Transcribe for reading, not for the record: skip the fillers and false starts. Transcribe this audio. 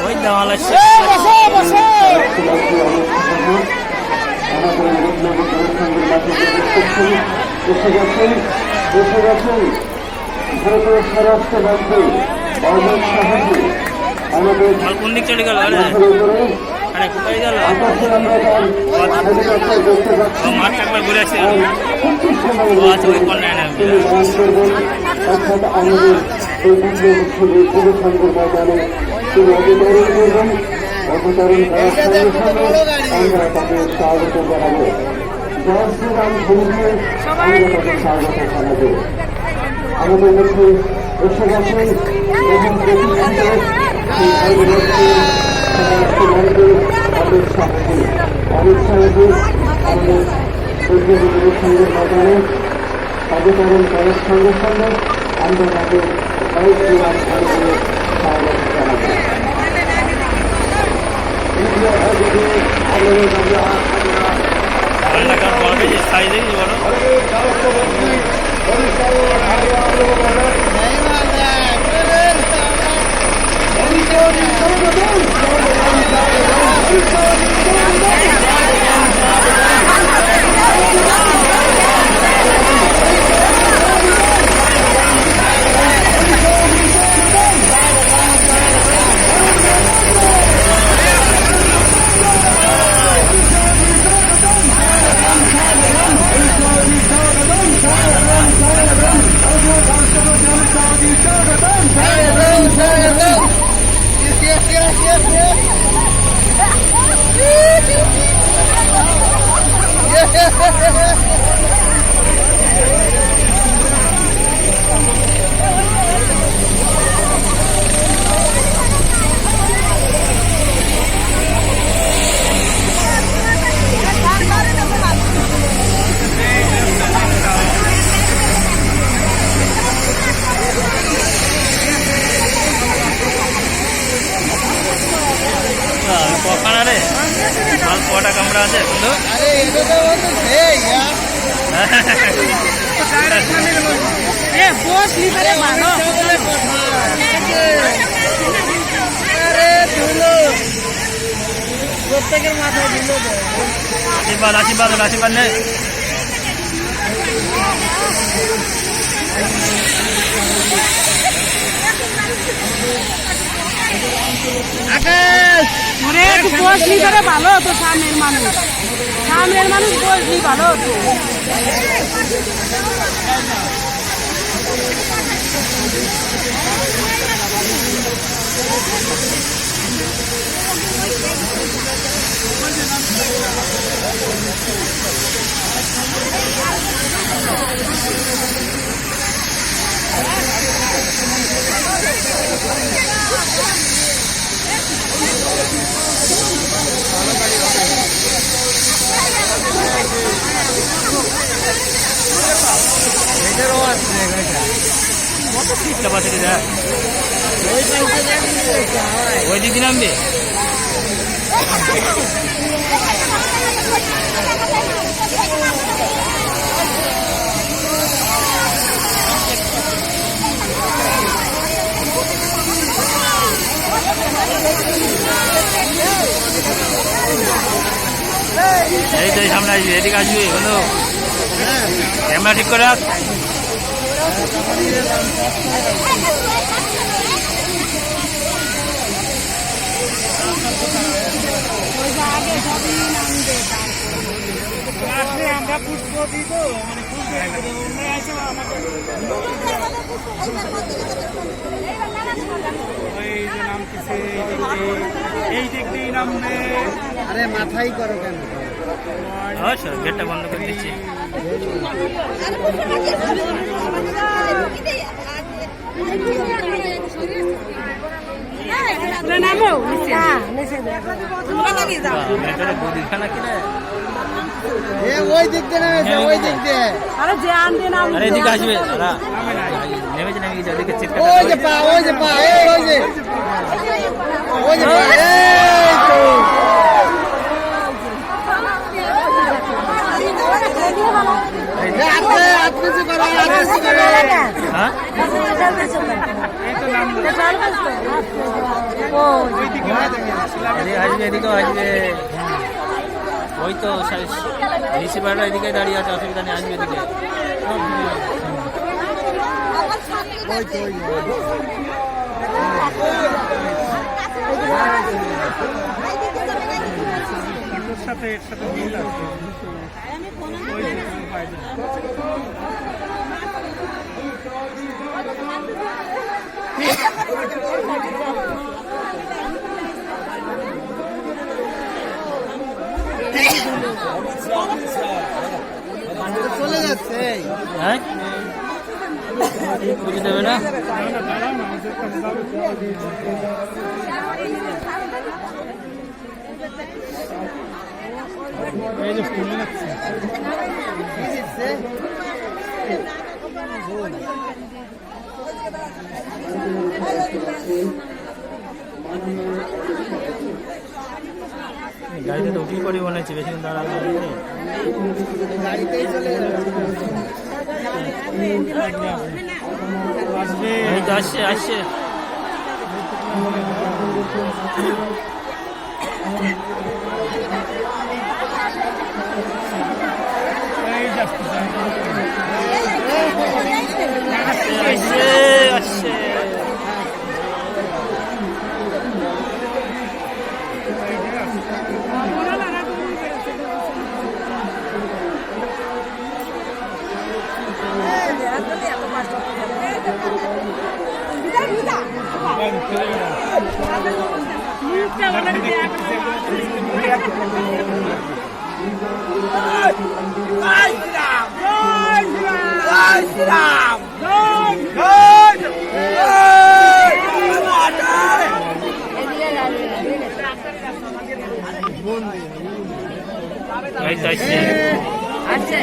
ওই দেওয়াল আছে ভারতের স্বরাষ্ট্রমন্ত্রী অমিত শাহজি আমাদের কোন দিক চলে গেল আরে কোথায় গেল মাঠ একবার ঘুরে আসছে ওই কল্যাণ অর্থাৎ আমাদের এই বিদ্রোহ যুবসংঘের ময়দানে তিনি অবতরণ করার সঙ্গে সঙ্গে আমরা তাকে স্বাগত জানাবো। জয় শ্রীরাম ধর্মীয় আমরা তাকে স্বাগত জানাবো। আমাদের মধ্যে এসে গেছেন এবং প্রতিষ্ঠিত সেই ভারতবর্ষের স্বরাষ্ট্রমন্ত্রী অমিত শাহজি। অমিত শাহজি আমাদের বিদ্রোহী যুবসংঘের ময়দানে অবতরণ করার সঙ্গে সঙ্গে আমরা তাকে জয় শ্রীরাম ধর্মীয় স্বাগত জানাবো। সাইজে কখানারে মাল কটা কামড়া আছে বন্ধু প্রত্যেকের মাথায় দিল আশীর্বাদ আশীর্বাদ আশীর্বাদ নেই আকাশ একটু বসলি করে ভালো হতো। সামনের মানুষ বসলি ভালো হতো। ওই দিদি নামবে এই তো সামনে আসবি এদিকে আসবি বলো ক্যামেরা ঠিক করে রাখ আমরা পুষ্প দিত মানে এই দিক দিয়ে নাম আরে মাথাই করো কেন গেটটা বন্ধ করে দিচ্ছি ওই দিক দিয়ে নেমেছে ওই দিক দিয়ে আরে যে আনতে নাম আরে এদিকে আসবে নেমেছে নেমে গেছে ওদিকে চেক ওই যে পা ওই যে পা ওই যে ওই যে পা এই তো হ্যাঁ আসবে, এদিকেও আসবে। ওই তো রিসিভাররা এদিকে দাঁড়িয়ে আছে, অসুবিধা নেই, আসবে এদিকে। চলে যাচ্ছে। হ্যাঁ, বুঝে দেবে না। এই যে ফুল লাগছে। গাড়িতে তো উঠি পড়ি মনে হচ্ছে, বেশিক্ষণ দাঁড়ানো গাড়িতেই চলে আসবে। এই তো আসছে আসছে। আসছে আসছে। আসছে।